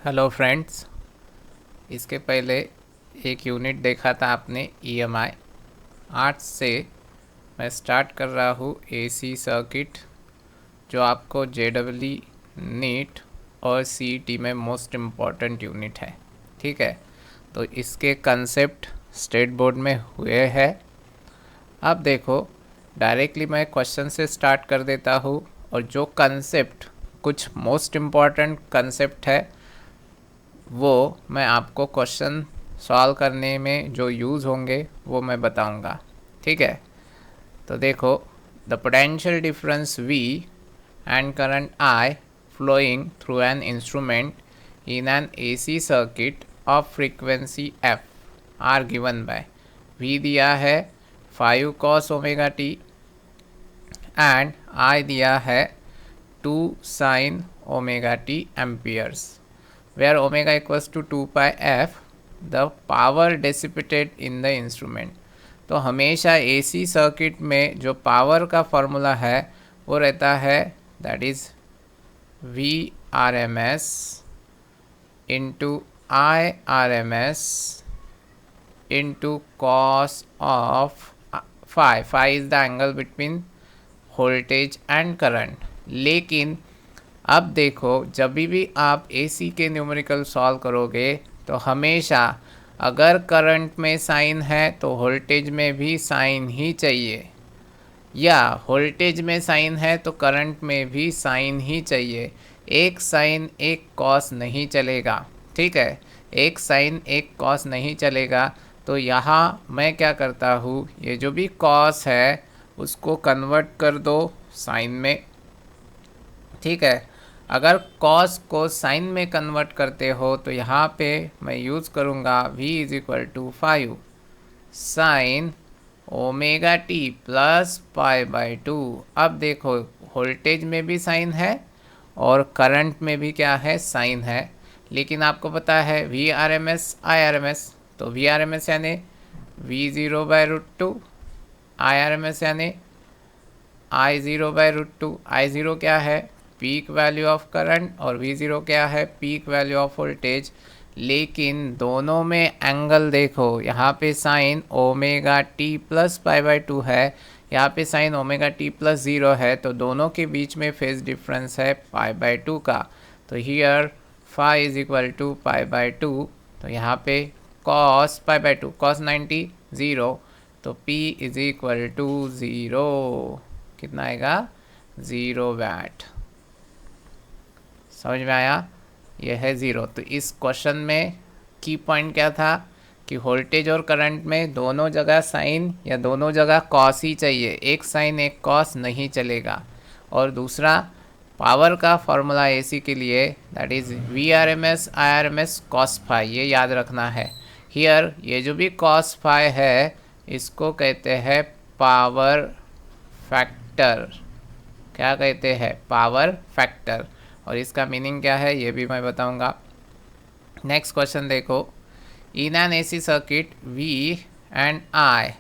Hello friends. इसके पहले एक यूनिट देखा था आपने ईएमआई। आज से मैं स्टार्ट कर रहा हूँ एसी सर्किट, जो आपको जेडब्ल्यू नीट और सीईटी में मोस्ट इम्पॉर्टेंट यूनिट है। ठीक है, तो इसके कंसेप्ट स्टेट बोर्ड में हुए हैं। अब देखो, डायरेक्टली मैं क्वेश्चन से स्टार्ट कर देता हूँ, और जो कंसेप्ट कुछ मोस्ट इम्पॉर्टेंट कंसेप्ट है वो मैं आपको क्वेश्चन सॉल्व करने में जो यूज़ होंगे वो मैं बताऊंगा। ठीक है, तो देखो, the potential difference V and current I flowing through an instrument in an AC circuit of frequency F are given by V दिया है 5 cos omega T and I दिया है 2 sin omega T amperes, where omega equals to 2 pi f, the power dissipated in the instrument। तो हमेशा AC circuit में जो power का formula है वो रहता है that is V R M S into I R M S into cos of phi is the angle between voltage and current. लेकिन अब देखो, जब भी आप एसी के न्यूमेरिकल सॉल्व करोगे तो हमेशा अगर करंट में साइन है तो वोल्टेज में भी साइन ही चाहिए, या वोल्टेज में साइन है तो करंट में भी साइन ही चाहिए। एक साइन एक कॉस नहीं चलेगा। ठीक है, एक साइन एक कॉस नहीं चलेगा। तो यहाँ मैं क्या करता हूँ, ये जो भी कॉस है उसको कन्वर्ट कर दो साइन में। ठीक है, अगर कॉस को साइन में कन्वर्ट करते हो तो यहाँ पे मैं यूज़ करूँगा v is equal to 5 sine omega T plus pi by 2। अब देखो, वोल्टेज में भी साइन है और करंट में भी क्या है, साइन है। लेकिन आपको पता है V R M S I R M S, तो वी आर एम एस यानी V0/√2, आई आर एम एस यानी I0/√2। I0 क्या है, पीक वैल्यू ऑफ करंट, और V0 क्या है, पीक वैल्यू ऑफ वोल्टेज। लेकिन दोनों में एंगल देखो, यहाँ पे sign omega T plus pi by 2 है, यहाँ पे साइन ओमेगा टी प्लस 0 है, तो दोनों के बीच में फेज डिफरेंस है पाई बाई 2 का। तो here phi is equal to pi by 2, तो यहाँ पे कॉस पाई बाई 2, कॉस 90 0, तो P इज इक्वल टू 0। कितना आएगा, 0 वैट। समझ में आया, यह है 0। तो इस क्वेश्चन में की पॉइंट क्या था कि वोल्टेज और करंट में दोनों जगह साइन या दोनों जगह कॉस ही चाहिए, एक साइन एक कॉस नहीं चलेगा। और दूसरा, पावर का फॉर्मूला एसी के लिए that is V R M S I R M S cos phi, ये याद रखना है। हियर ये जो भी कॉस फाई है इसको कहते हैं पावर फैक्टर। क्या कहते हैं, पावर फैक्टर। और इसका मीनिंग क्या है ये भी मैं बताऊंगा। नेक्स्ट क्वेश्चन देखो, in an AC circuit V and I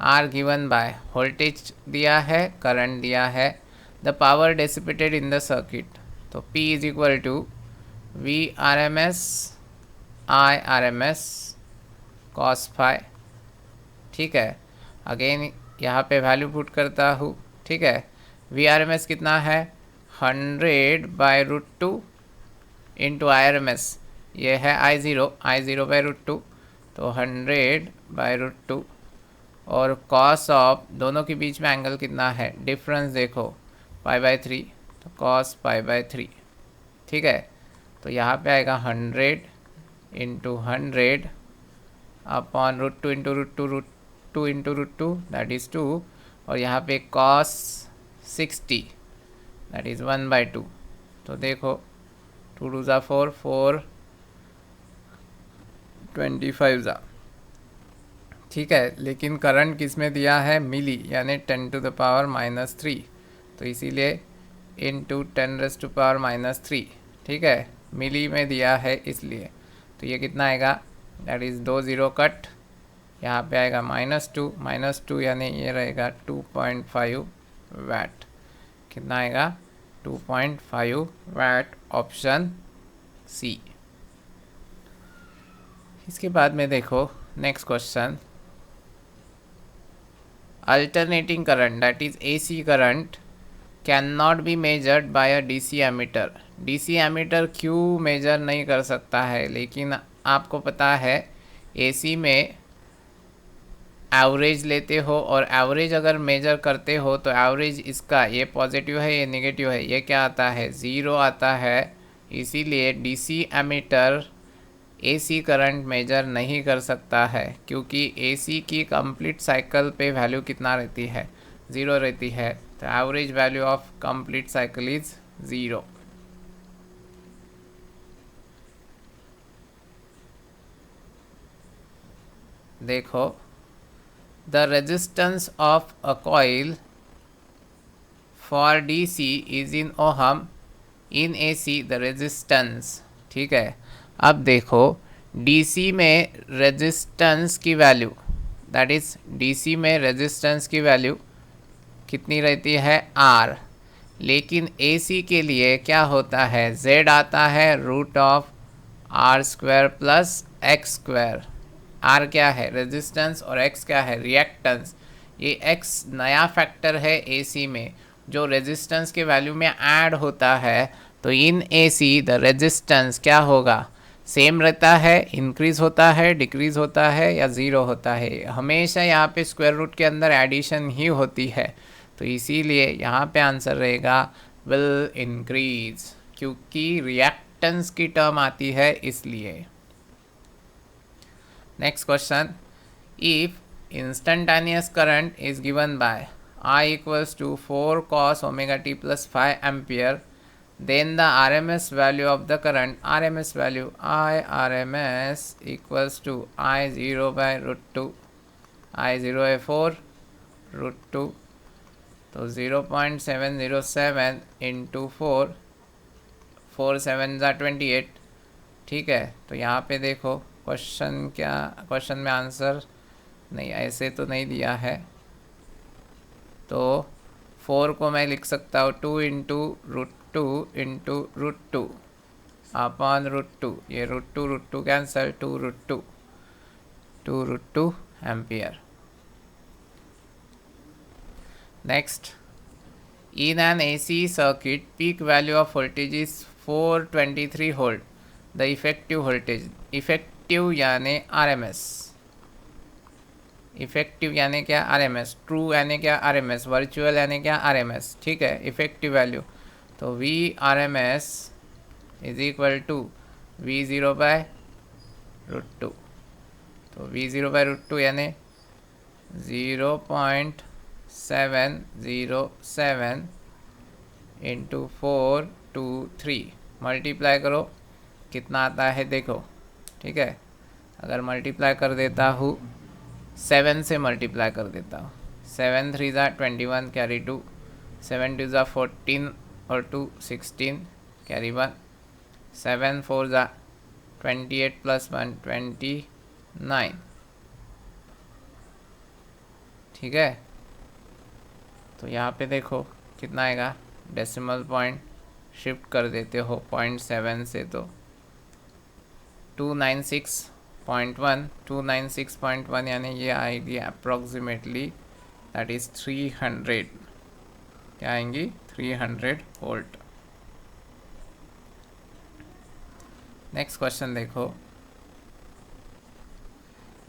are given by, voltage दिया है, करंट दिया है, the power dissipated in the circuit. तो P is equal to V R M S I R M S cos phi. ठीक है, again यहाँ पे value put करता हूँ। ठीक है, वी आर एम एस कितना है, 100/√2 into I R M S, ये है I0/√2, तो 100/√2। और कॉस ऑफ, दोनों के बीच में एंगल कितना है, डिफरेंस देखो पाई बाई 3, तो कॉस पाई बाई 3। ठीक है, तो यहाँ पे आएगा 100 into 100 upon √2 into √2 into √2 that is 2, और यहाँ पे कॉस 60 दैट इज़ 1/2। तो देखो 2 2 ज़ा 4, 4 25 ज़ा। ठीक है, लेकिन करंट किस में दिया है, मिली, यानी 10⁻³ तो इसीलिए इंटू 10⁻³ ठीक है, मिली में दिया है इसलिए। तो ये कितना आएगा, दैट इज़ 2 0 कट, यहाँ पे आएगा -2 यानी ये रहेगा 2.5 वैट। कितना आएगा, 2.5 वैट, ऑप्शन सी। इसके बाद में देखो next question, alternating current that is AC current can not be measured by a DC ammeter. DC ammeter क्यों मेजर नहीं कर सकता है, लेकिन आपको पता है एसी में एवरेज लेते हो और एवरेज अगर मेजर करते हो तो एवरेज इसका ये पॉजिटिव है ये नेगेटिव है, ये क्या आता है ज़ीरो आता है। इसीलिए DC ammeter AC current measure नहीं कर सकता है, क्योंकि एसी की कंप्लीट साइकिल पे वैल्यू कितना रहती है ज़ीरो रहती है। तो average value of complete cycle is zero. देखो the resistance of a coil for DC is in ohm, in AC the resistance. ठीक है, अब देखो डीसी में रेजिस्टेंस की वैल्यू दैट इज डीसी में रेजिस्टेंस की वैल्यू कितनी रहती है आर, लेकिन एसी के लिए क्या होता है जेड आता है root of R square plus X square. R क्या है रेजिस्टेंस और एक्स क्या है रिएक्टेंस। ये एक्स नया फैक्टर है एसी में जो रेजिस्टेंस के वैल्यू में ऐड होता है। तो इन एसी द रेजिस्टेंस क्या होगा सेम रहता है, इंक्रीज होता है, डिक्रीज होता है या ज़ीरो होता है। हमेशा यहाँ पे स्क्वायर रूट के अंदर एडिशन ही होती है, तो इसीलिए यहाँ पे आंसर रहेगा विल इंक्रीज, क्योंकि रिएक्टेंस की टर्म आती है इसलिए। Next question, if instantaneous current is given by I equals to 4 cos omega t plus 5 ampere, then the RMS value of the current, RMS value I RMS equals to I0 by root 2, I0 है 4 root 2, तो 0.707 into 4, 4 7 ज़ा 28। ठीक है, तो यहाँ पे देखो question क्या, क्वेश्चन में आंसर नहीं ऐसे तो नहीं दिया है, तो 4 को मैं लिख सकता हूँ 2 into root two upon root two, ये root two cancel, 2 root two ampere. Next, in an AC circuit peak value of voltage is 423 volt, the effective voltage, effective यानी आरएमएस, इफेक्टिव यानी क्या आरएमएस, ट्रू यानी क्या RMS, virtual यानी क्या RMS. ठीक है, इफेक्टिव वैल्यू तो V RMS is equal to V zero by root two, तो V zero by root two यानी 0.707 इंटू 423 मल्टीप्लाई करो कितना आता है देखो। ठीक है, अगर मल्टीप्लाई कर देता हूँ 7 से मल्टीप्लाई कर देता हूँ, 7 3 ज़ा 21 कैरी 2, 7 2 ज़ा 14 और 2 16 कैरी 1, 7 4 ज़ा 28 प्लस 1 29। ठीक है, तो यहाँ पे देखो कितना आएगा, डेसिमल पॉइंट शिफ्ट कर देते हो 0.7 से तो 296.1 यानी ये आएगी अप्रॉक्सीमेटली दैट इज़ 300, क्या आएंगी 300 वोल्ट। नेक्स्ट क्वेश्चन देखो,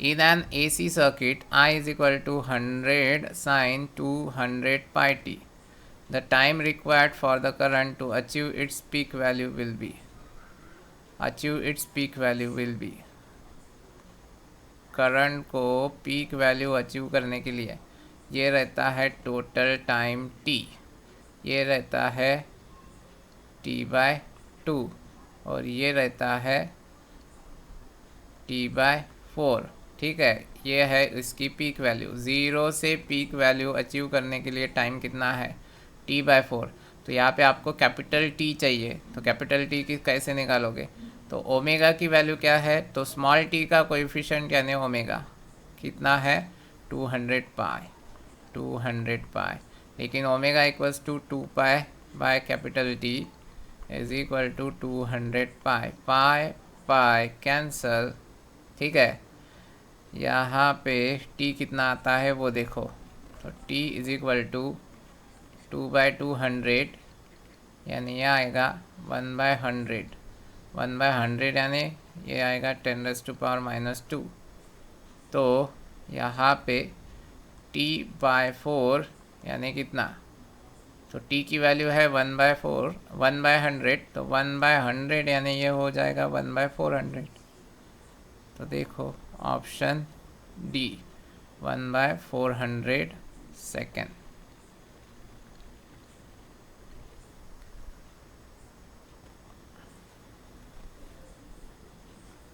in an AC circuit I is equal to 100 sin 200 pi t, the time required for the current to achieve its peak value will be, current को peak value achieve करने के लिए ये रहता है total time t, ये रहता है t/2 और ये रहता है t/4। ठीक है, ये है इसकी पीक वैल्यू। ज़ीरो से पीक वैल्यू अचीव करने के लिए टाइम कितना है t/4। तो यहाँ पे आपको कैपिटल T चाहिए, तो कैपिटल T की कैसे निकालोगे, तो ओमेगा की वैल्यू क्या है, तो स्मॉल t का कोएफिशिएंट यानी ओमेगा कितना है 200 पाई, लेकिन omega equals to 2 pi by capital T is equal to 200 pi, pi pi cancel, ठीक है, यहाँ पे t कितना आता है वो देखो, तो t इज इक्वल टू 2/200, यानी ये आएगा 1/100। 1/100 यानी ये आएगा 10⁻⁻²। तो यहाँ पे t/4 यानी कितना, तो t की वैल्यू है 1/4, 1/100, तो 1/100 यानी ये हो जाएगा 1/400। तो देखो option D 1/400 second.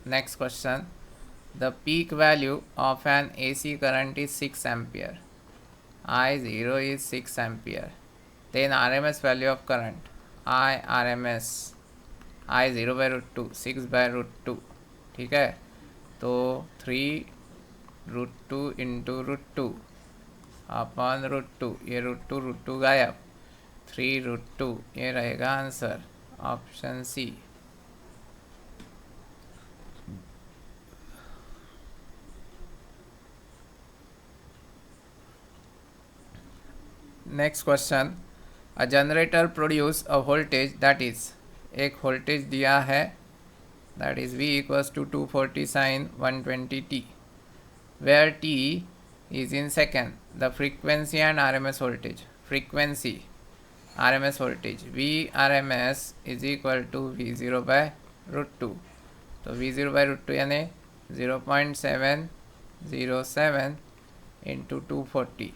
Next question, the peak value of an AC current is 6 ampere. I0 is 6 ampere. Then RMS value of current RMS I0/√2 6/√2। ठीक है, तो 3√2 इंटू √2 अपॉन √2, ये √2 गायब, 3√2 ये रहेगा answer, option C. Next question, a generator produce a voltage that is, एक voltage दिया है that is V equals to 240 sin 120t, where t is in second, the frequency and RMS voltage, frequency RMS voltage V RMS is equal to V0/√2। तो V0/√2 यानी 0.707 into 240,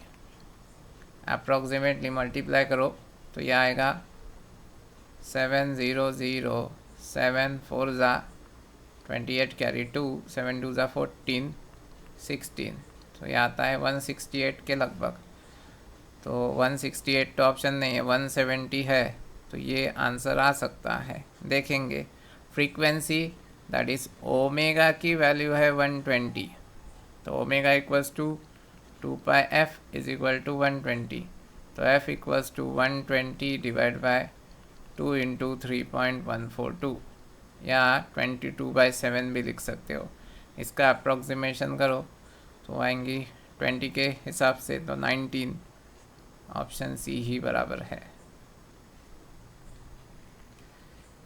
approximately multiply करो तो यह आएगा 700, 4 ज़ा 28 carry 2, 7 2 ज़ा 14, 16, तो यह आता है 168 के लगभग। तो 168 तो ऑप्शन नहीं है, 170 है, तो ये आंसर आ सकता है। देखेंगे फ्रीक्वेंसी दैट इज़ ओमेगा की वैल्यू है 120, तो omega equals to 2πf is equal to 120, तो f equals to 120 divide by 2 into 3.142, या 22/7 भी लिख सकते हो। इसका अप्रॉक्सीमेशन करो तो आएंगी 20 के हिसाब से, तो 19, ऑप्शन सी ही बराबर है।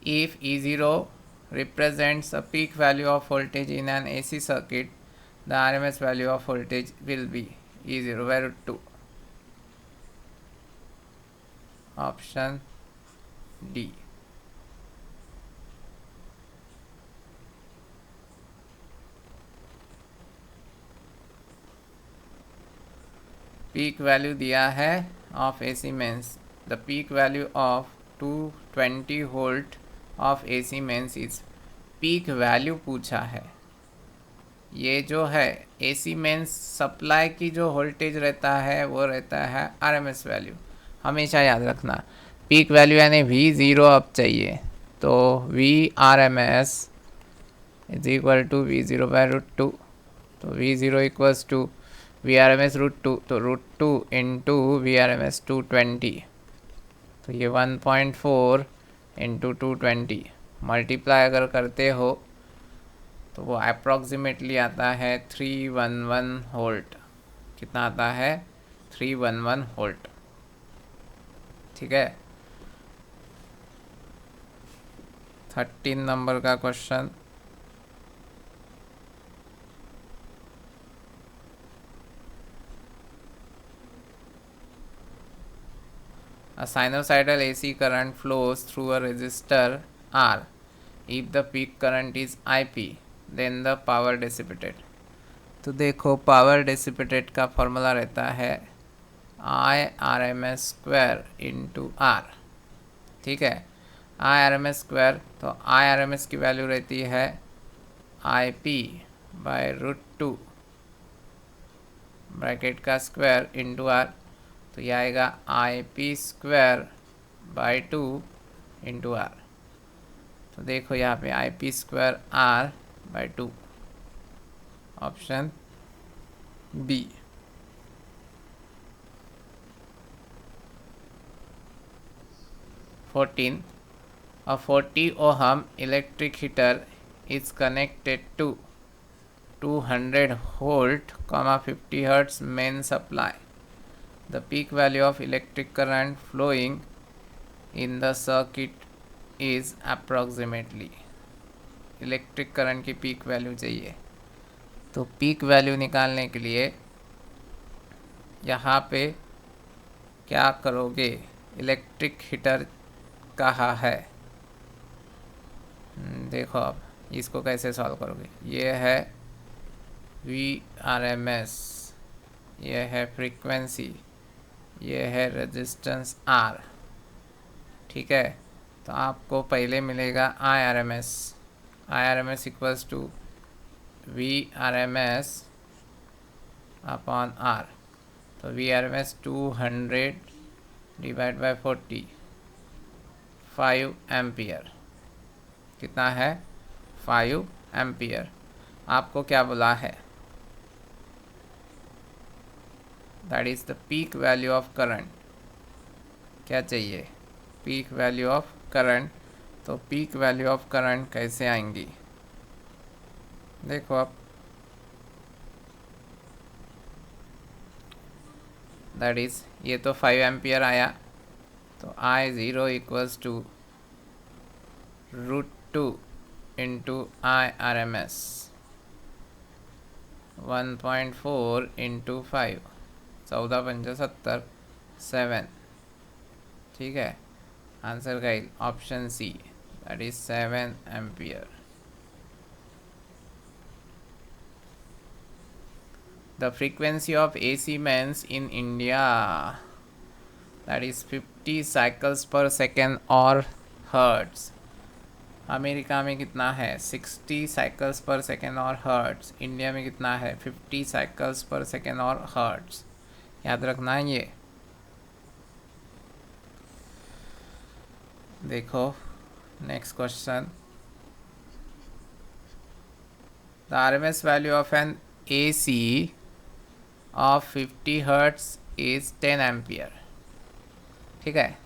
If E0 represents a peak value of voltage in an AC circuit, the RMS value of voltage will be E0/√2, option D। Peak value दिया है of AC mains, the peak value of 220 volt of AC mains is, peak value पूछा है। ये जो है AC mains supply की जो voltage रहता है वो रहता है RMS वैल्यू, हमेशा याद रखना। पीक वैल्यू यानी V0 अब चाहिए, तो VRMS is equal to V0/√2, तो V0 इक्वल्स टू VRMS√2, तो √2 इंटू VRMS 220, तो ये 1.4 इंटू 220 मल्टीप्लाई अगर करते हो तो वो अप्रॉक्सीमेटली आता है 311 वोल्ट। कितना आता है, 311 वोल्ट। ठीक है, 13 नंबर का question, a sinusoidal AC current flows through a resistor R. If the peak current is IP, then the power dissipated। तो देखो पावर डिसिपेटेड का फॉर्मूला रहता है I/RMS² इंटू R। ठीक है, I/RMS², तो I/RMS की वैल्यू रहती है IP/√2 ब्रैकेट का स्क्वायर इंटू R, तो यह आएगा IP²/2 इंटू R। तो देखो यहाँ पे IP²R/2, option B. A 40 ohm electric heater is connected to 200 volt, 50 hertz main supply. The peak value of electric current flowing in the circuit is approximately. Electric current की peak value चाहिए। तो peak value निकालने के लिए यहाँ पे क्या करोगे, इलेक्ट्रिक हीटर कहाँ है, देखो अब इसको कैसे सॉल्व करोगे। ये है VRMS, ये है फ्रीक्वेंसी, ये है रेजिस्टेंस R, ठीक है। तो आपको पहले मिलेगा IRMS, IRMS equals to VRMS upon R। तो VRMS 200 डिवाइड बाय 40, 5 एम्पियर। कितना है, 5 एम्पियर। आपको क्या बोला है, that is the peak value of current. क्या चाहिए, पीक वैल्यू ऑफ करंट। तो पीक वैल्यू ऑफ करंट कैसे आएंगी, देखो आप, दैट इज़ ये तो 5 एम्पियर आया, तो I0 equals to √2 into IRMS, 1.4 into 5, 14 पंजा 70, 7, ठीक है। आंसर का option C, that is 7 ampere. The frequency of AC mains in India, that is 50 cycles per second or hertz। America में कितना है, 60 साइकिल्स पर सेकेंड और हर्ट्स। इंडिया में कितना है, 50 साइकिल्स पर सेकेंड और हर्ट्स। याद रखना है ये। देखो next question, the RMS value of an AC of 50 hertz is 10 ampere, ठीक है।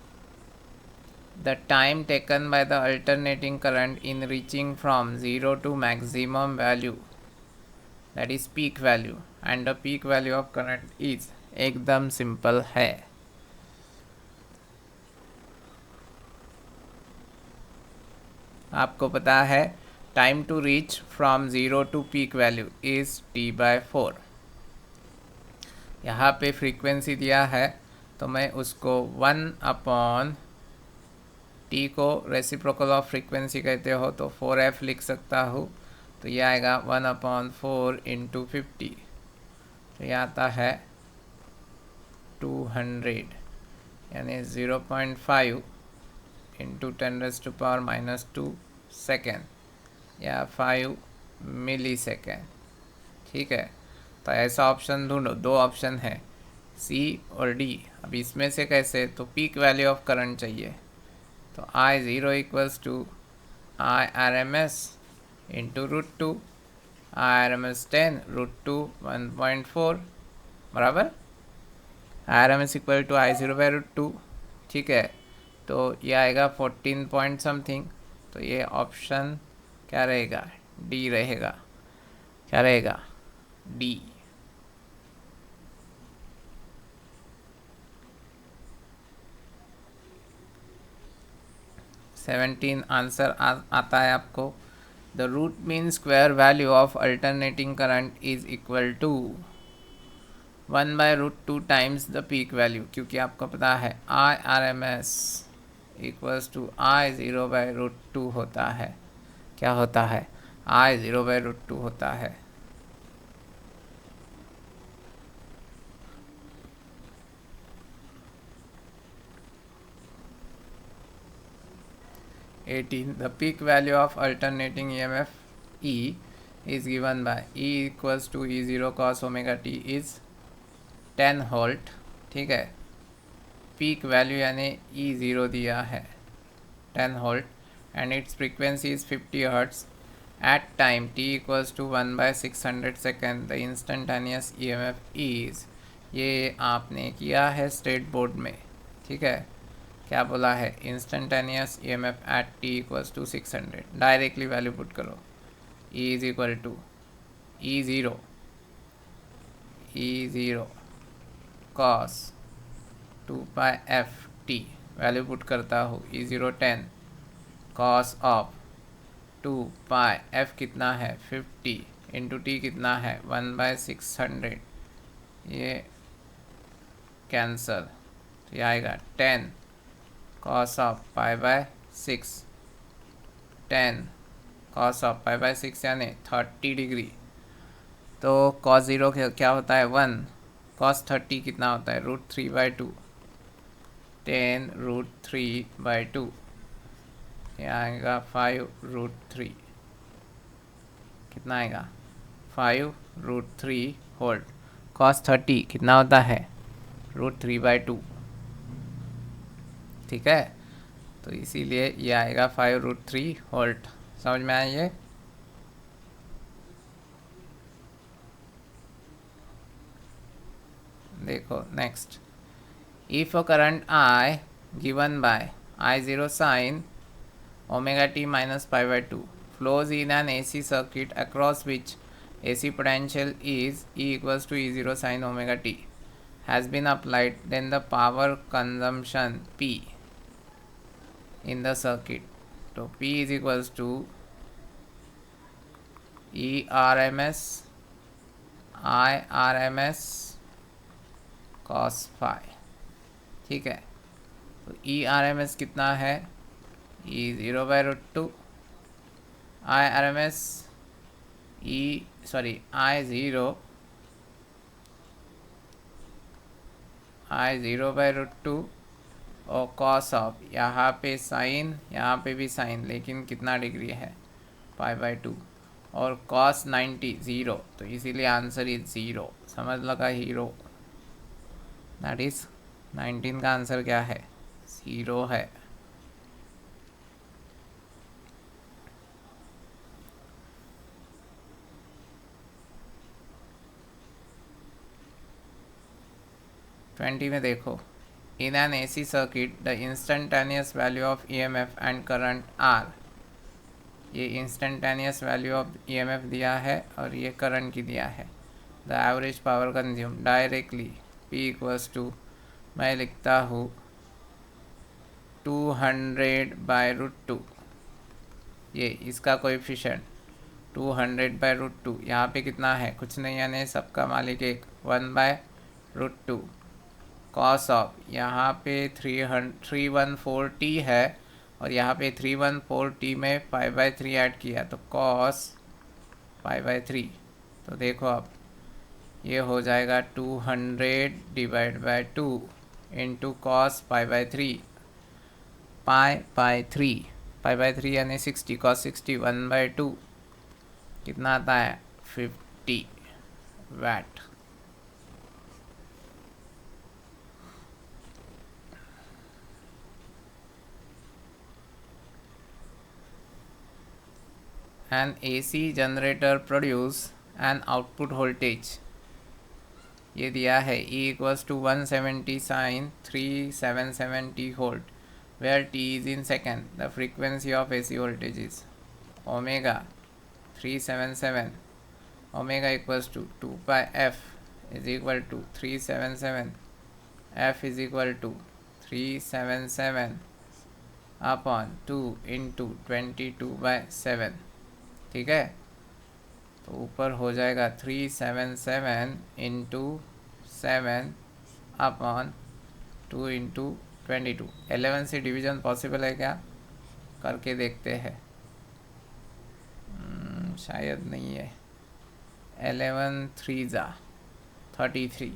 The time taken by the alternating current in reaching from 0 to maximum value, that is peak value, and the peak value of current is, एकदम simple है। आपको पता है time to reach from 0 to peak value is T/4। यहाँ पे frequency दिया है, तो मैं उसको 1/T को रेसिप्रोकल ऑफ फ्रीक्वेंसी कहते हो, तो 4f लिख सकता हूँ। तो ये आएगा 1/4 इंटू 50, तो ये आता है 200, यानी 0.5 इंटू 10⁻⁻² सेकेंड, या 5 मिली सेकेंड, ठीक है। तो ऐसा ऑप्शन ढूंढो, दो ऑप्शन है सी और डी। अब इसमें से कैसे, तो पीक वैल्यू ऑफ करंट चाहिए, तो I0 equals to IRMS into √2, IRMS 10 √2 1.4 बराबर, IRMS इक्वल टू I0/√2, ठीक है। तो ये आएगा 14 पॉइंट समथिंग। तो ये ऑप्शन क्या रहेगा, डी रहेगा। क्या रहेगा, डी। सेवेंटीन आंसर आता है आपको, the root mean square value of alternating current is equal to 1/√2 times the peak value, क्योंकि आपको पता है IRMS इक्वल्स टू I0/√2 होता है। क्या होता है, I0/√2 होता है। The peak value of alternating EMF E is given by E equals to E0 cos omega t is 10 volt, ठीक है। पीक वैल्यू यानी E0 दिया है 10 volt and its frequency is 50 hertz at time t equals to 1/600 second। the instantaneous EMF is, ये आपने किया है state board में, ठीक है। क्या बोला है, instantaneous EMF at t equals to 600। Directly value put करो, E is equal to E0 cos 2π/ft value put करता हूँ। E0 10 cos ऑफ 2π f कितना है 50 इंटू टी कितना है 1/600, ये कैंसल, तो ये आएगा 10 cos ऑफ π/6, 10 cos ऑफ π/6 यानी 30 डिग्री। तो cos 0 क्या होता है 1, cos 30 कितना होता है √3/2, 10 √3/2, ये आएगा 5√3, कितना आएगा 5√3 होल्ड। cos 30 कितना होता है √3/2, ठीक है। तो इसीलिए ये आएगा 5√3 होल्ट। समझ में आया ये? देखो next, if a current I given by I0 sin omega t minus π/2 flows in an AC circuit across which AC potential is E equals to E0 sin omega t has been applied, then the power consumption P in the circuit. So P is equals to E RMS I RMS cos phi, ठीक है। तो E RMS कितना है E0/√2, I RMS I0/√2 और cos of, यहाँ पे sign यहाँ पे भी साइन, लेकिन कितना डिग्री है π/2, और कॉस 90 0, तो इसीलिए आंसर इज 0। समझ लगा हीरो, दैट इज 19 का आंसर क्या है 0 है। ट्वेंटी में देखो, in an AC circuit the instantaneous value of EMF and current R, ये इंस्टेंटेनियस वैल्यू ऑफ EMF दिया है और ये करंट की दिया है। The average power consume directly P equals to, मैं लिखता हूँ 200/√2, ये इसका कोएफिशिएंट 200/√2, यहाँ पे कितना है कुछ नहीं, यानी सबका मालिक एक 1/√2। कॉस ऑफ, यहाँ पे 314t है और यहाँ पे 314t में π/3 ऐड किया तो कॉस π/3। तो देखो अब ये हो जाएगा 200/2 इंटू कॉस π/3, π/3 यानी 60, कॉस 60 1/2 कितना आता है 50 वाट। An AC generator produce an output voltage, ये दिया है E equals to 170 sin 377t volt, where t is in second. The frequency of AC voltage is omega 377, omega equals to 2πf is equal to 377, f is equal to 377 upon 2 into 22/7, ठीक है। तो ऊपर हो जाएगा 377 into 7 upon 2 into 22। 11 से division possible है क्या, करके देखते हैं। शायद नहीं है। 11 3 ज़ा 33,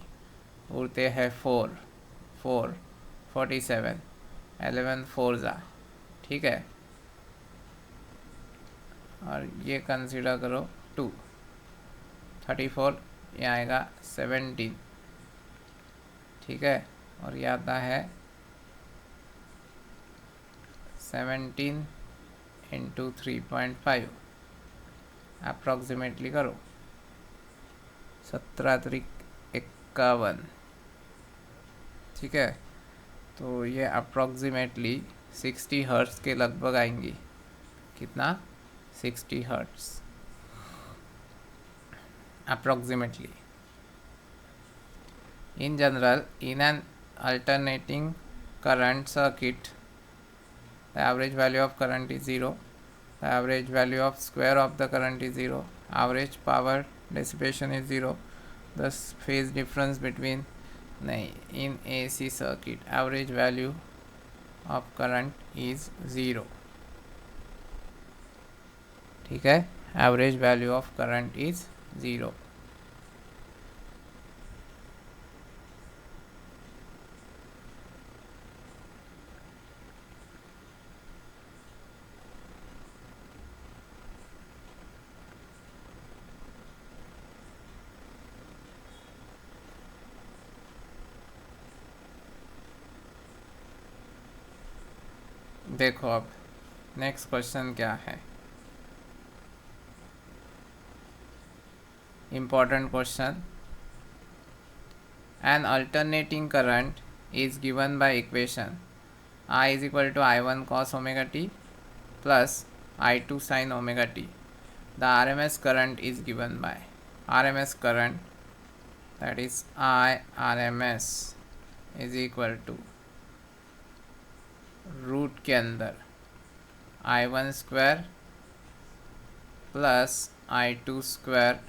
उड़ते हैं 4 4 47, 11 4 ज़ा, ठीक है। और ये कंसीडर करो 2 34, ये आएगा 17, ठीक है। और ये आता है 17 इंटू 3.5, अप्रॉक्सीमेटली करो 17×51, ठीक है। तो ये अप्रॉक्सीमेटली 60 हर्ट्ज़ के लगभग आएंगी। कितना 60 hertz. approximately. In general, in an alternating current circuit, the average value of current is 0. The average value of square of the current is 0. Average power dissipation is 0. The phase difference between in AC circuit, average value of current is 0. ठीक है, average value of current is 0. देखो अब next question क्या है. Important question. An alternating current is given by equation I is equal to I1 cos omega t plus I2 sin omega t. The RMS current is given by RMS current, that is I RMS is equal to root के अंदर I1 square plus I2 square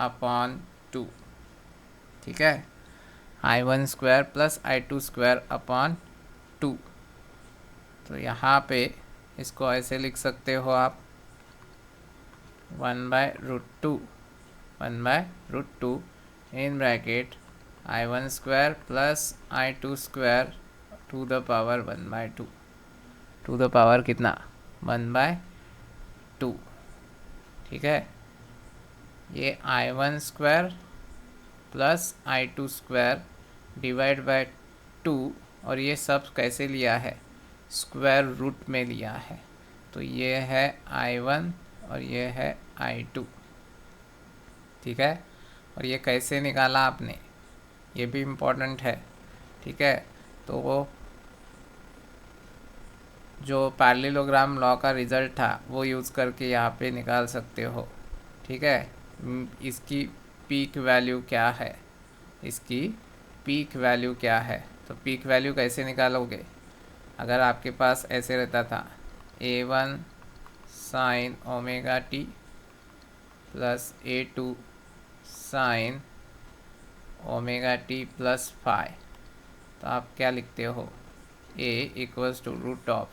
upon 2. ठीक है, I1 square plus I2 square upon 2. तो यहाँ पे इसको ऐसे लिख सकते हो आप 1/√2 1/√2 in bracket I1 square plus I2 square to the power 1/2. To the power कितना 1/2. ठीक है, ये I1 square plus I2 square divide by 2, और ये सब कैसे लिया है, स्क्वायर रूट में लिया है. तो ये है I1 और ये है I2. ठीक है, और ये कैसे निकाला आपने, ये भी इम्पोर्टेंट है. ठीक है, तो वो जो पैरेललोग्राम लॉ का रिज़ल्ट था वो यूज़ करके यहाँ पे निकाल सकते हो. ठीक है, इसकी पीक वैल्यू क्या है, इसकी पीक वैल्यू क्या है. तो पीक वैल्यू कैसे निकालोगे, अगर आपके पास ऐसे रहता था A1 sine omega T plus A2 sine omega T plus phi, तो आप क्या लिखते हो, A equals to root of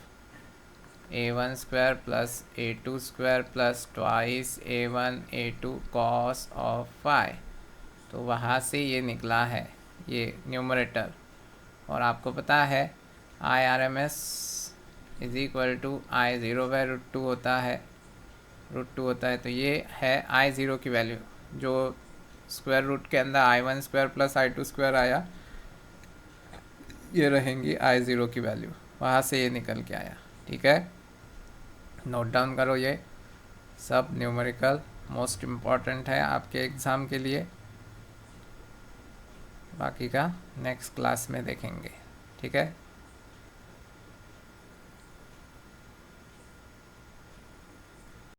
A1 square plus A2 square plus twice A1 A2 cos of phi. तो वहाँ से ये निकला है ये न्यूमरेटर. और आपको पता है I R M S is equal to I0/√2 होता है, √2 होता है. तो ये है I0 की वैल्यू, जो स्क्वायर रूट के अंदर I1 square plus I2 square आया, ये रहेंगी I0 की वैल्यू. वहाँ से ये निकल के आया. ठीक है, नोट डाउन करो, ये सब न्यूमेरिकल मोस्ट इम्पॉर्टेंट है आपके एग्ज़ाम के लिए. बाकी का नेक्स्ट क्लास में देखेंगे. ठीक है.